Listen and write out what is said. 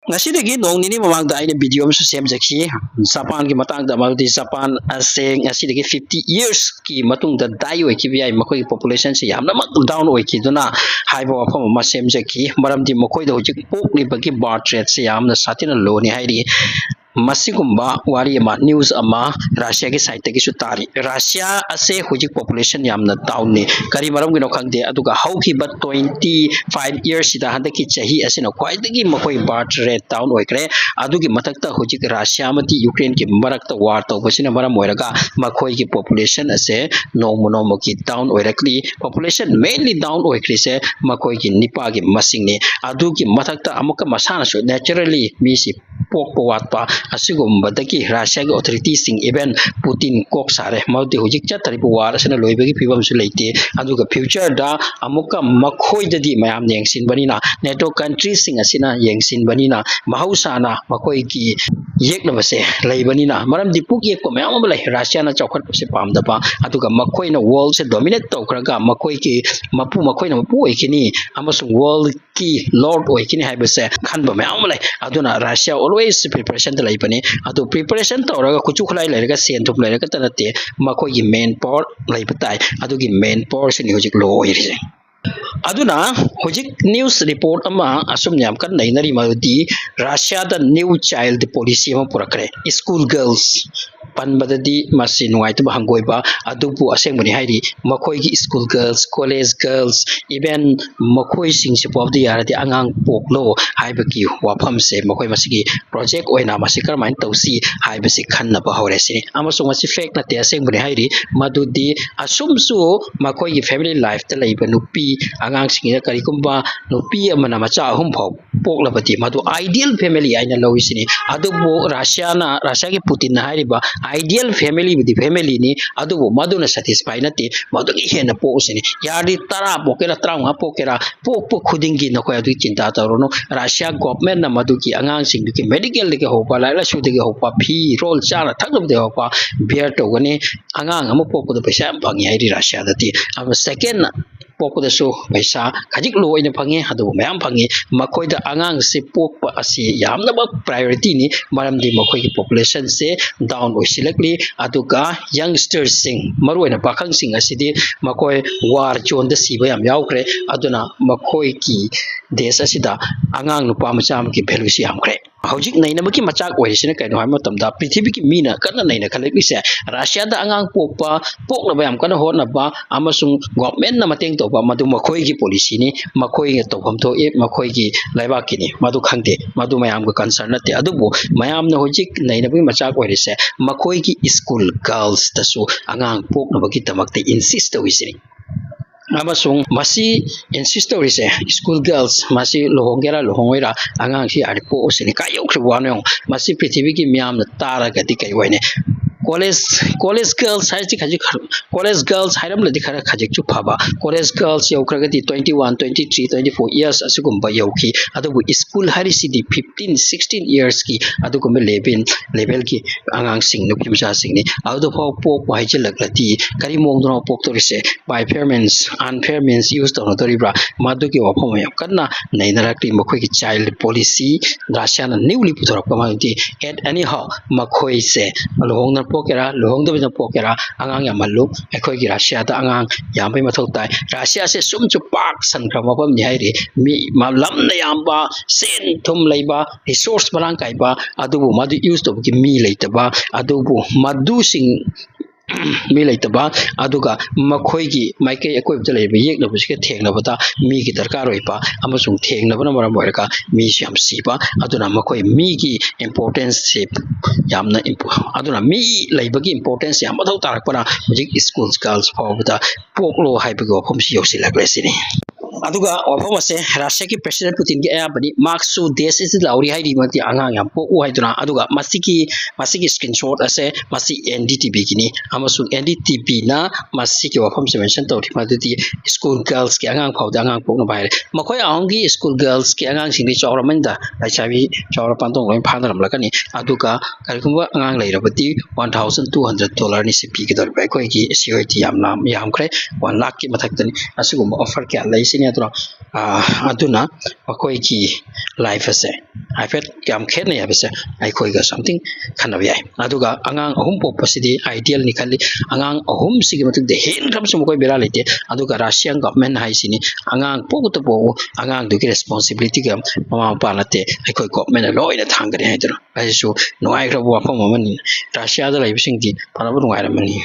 Ngasidagi nong nini mamangda ay video mo sa semjaki Japan ki matang da magdi Japan aseng ngasidagi 50 years ki matung da dayo ki bi ay makoi population se yamna mak down oi ki duna haiba wafam ma semjaki maramdi makoi da hojik pok ni bagi birth rate se yamna satina low ni hairi masigumba wari ama news ama Russia ki site ki sutari Russia ase hojik population yamna down ni kari maram gi no khangde aduga hauki ba 25 years sida handaki chahi asina kwaidagi makoi birth rate down oikre adugi matakta hojik Russia mati Ukraine ki marakta war tawbasina maram oiraga makoi ki population ase nomo ki down oirakli population mainly down oikri se makoi ki nipa gi masing ni adugi matakta amuka masana so naturally misi pokpo watpa asigumbadagi Russia gi authorities sing even Putin kok sare mauti hojik chatari war asina loibagi pibam su leite aduga future da amuka makhoi dadi mayam yengsin banina NATO countries sing asina yengsin banina mahausana makoi ki yeklabase leibanina maram dipuk yek ko mayam balai Russia na chawkhat se pamdaba aduga makoi na world se dominate tawkraga makoi ki makoi na mapu ekini amasung world ki lord oikini haibase khanba mayam balai aduna Russia always preparation ta leibani adu preparation tawraga kuchu khlai leiraga sen thup leiraga tanate makoi ki main power leibatai adugi main power se ni hojik lo oirise aduna hojik news report ama asum nyam kan nainari maludi Russia da new child policy ma purakre school girls panbadadi masin wait ba hangoiba adubu asengmani hairi makoi gi school girls college girls even makoi sing sipov di yarati angang poklo haibaki wafam se makoi masigi project oina masikar main tausi haibasi khanna ba horesini amasung masi fake na te asengmani hairi madudi asumsu makoi gi family life ta leiba nupi angang singina karikumba nupi amana macha hum phau poklabati madu ideal family aina loisini adubu Russia gi Putin na hairiba ideal family with the family ni adubu maduna satisfy nati madugi hena posini yari tara pokera trauma pokera pok khudingi na ko adu cinta tarono Russia government na madugi angang sing duki medical dike hopa la su dike hopa phi role chara thakam de hopa bear to gani angang amu pok ko paisa bangi hairi Russia dati am second pok da so paisa khajik lo ina phangi hadu mayam phangi makoi da angang se pok pa asi yamna ba priority ni maram di makoi ki population se down oisilakli aduga youngsters sing maruina pakhang sing asidi makoi war zone da siba yam yaukre aduna makoi ki desh asida angang nupa macha ki value si amkre hojik naina maki machak oisina kaino haima tamda prithibi ki mina kana naina khalekli se Russia da angang pokpa pokla bayam kana hotna ba amasung government na mateng to ba madu makoi ki policy ni makoi nge to phamtho e makoi ki laiba ki ni madu khangte madu mayam ka concern nate adubu mayam na hojik naina bi machak oirise makoi ki school girls tasu angang pokna bagi tamakte insist oisini amasung masi insist orise school girls masi lohongera lohongoira angang si aripo osini kayok wano masi prithibi ki myam na tara gati kai waine college girls hai ji college girls hairam le dikhara khajik chu phaba college girls yaukragati 21 23 24 years asugum ba yauki adubu school hari sidi 15 16 years ki adugum level ki angang sing no kimsa sing ni adu pho pok bai jilaklati kari mong do pok to rise by fair means unfair means use to no bra madu ki wapom yam kanna nainarakti makhoi ki child policy Russia na newly puthorap kamati at anyhow makhoi se lohong na pokera lohong do na pokera angang yamalu ekhoi gi Russia da angang yambai mathau tai Russia se sum chu pak san khrama pam ni hairi mi malam na yamba sen thum leiba resource barang kai ba adubu madu use to ki mi leitaba adubu madu sing mi leitaba aduga makhoi gi maike ekoi bjale be yek na buske thengna bata mi gi darkar roipa amasung thengna bana mara moirka mi syam sipa aduna makhoi mi gi importance se yamna aduna mi leibagi importance yam athau tarak pana music schools girls phobata poklo haibigo phomsi yosilak resini aduga wafam ase Russia ki president Putin gi ayabani maksu desh is lauri hairi mati angang yam po haiduna aduga masiki screenshot ase masi NDTV gini amasung NDTV na masiki wafam se mention tawri madudi school girls ki angang phawda angang pokna baire makhoi aongi school girls ki angang singni chawramanda laichabi chawra pantong loi phandaram lakani aduga karikumba angang leirabati $1,200 ni sipi ki dor bai koi ki security yam kre 1 lakh ki mathak tani asugum offer kya laisini ꯍꯥꯏꯗ꯭ꯔꯣ ꯑꯗꯨꯅ ꯃꯈꯣꯏꯒꯤ life ꯑꯁꯦ ꯍꯥꯏꯐꯦꯠ ꯌꯥꯝ ꯈꯦꯠꯅꯩ ꯍꯥꯏꯕꯁꯦ ꯑꯩꯈꯣꯏꯒ something ꯈꯟꯅꯕ ꯌꯥꯏ ꯑꯗꯨꯒ ꯑꯉꯥꯡ ꯑꯍꯨꯝ ꯄꯣꯛꯄꯁꯤꯗꯤ ꯑꯥꯏꯗꯤꯌꯦꯜꯅꯤ ꯈꯜꯂꯤ ꯑꯉꯥꯡ ꯑꯍꯨꯝꯁꯤꯒꯤ ꯃꯇꯨꯡꯗ ꯍꯦꯟꯈ꯭ꯔꯕꯁꯨ ꯃꯈꯣꯏ ꯕꯦꯔꯥ ꯂꯩꯇꯦ ꯑꯗꯨꯒ ꯔꯥꯁꯤꯌꯥꯟ ꯒꯚꯔꯟꯃꯦꯟꯠ ꯍꯥꯏꯁꯤꯅꯤ ꯑꯉꯥꯡ ꯄꯣꯛꯇ ꯄꯣꯛꯎ ꯑꯉꯥꯡꯗꯨꯒꯤ ꯔꯦꯁꯄꯣꯟꯁꯤꯕꯤꯂꯤꯇꯤꯒ ꯃꯃꯥ ꯃꯄꯥ ꯅꯠꯇꯦ ꯑꯩꯈꯣꯏ ꯒꯚꯔꯟꯃꯦꯟꯠꯅ ꯂꯣꯏꯅ ꯊꯥꯡꯒꯅꯤ ꯍꯥꯏꯗꯨꯅ ꯑꯩꯁꯨ ꯅꯨꯡꯉꯥꯏꯈ꯭ꯔꯕ ꯋꯥꯐꯝ ꯑꯃꯅꯤ ꯔꯥꯁꯤꯌꯥꯗ ꯂꯩꯕꯁꯤꯡꯗꯤ ꯐꯅꯕ ꯅꯨꯡꯉꯥꯏꯔꯝꯃꯅꯤ